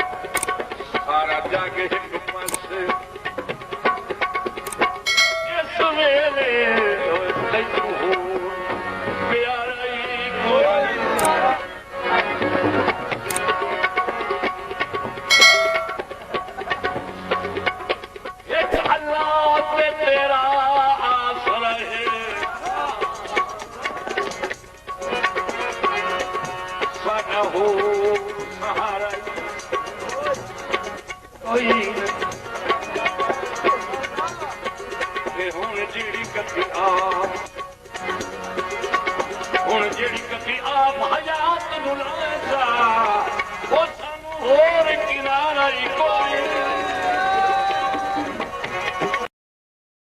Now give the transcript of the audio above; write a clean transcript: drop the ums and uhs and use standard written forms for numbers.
सारा जग एक पास इस वेले तैनू प्यारा ही कोई एक अल्लाह पे तेरा आसरा है साडा हो सहारा हुण जेड़ी कभी आप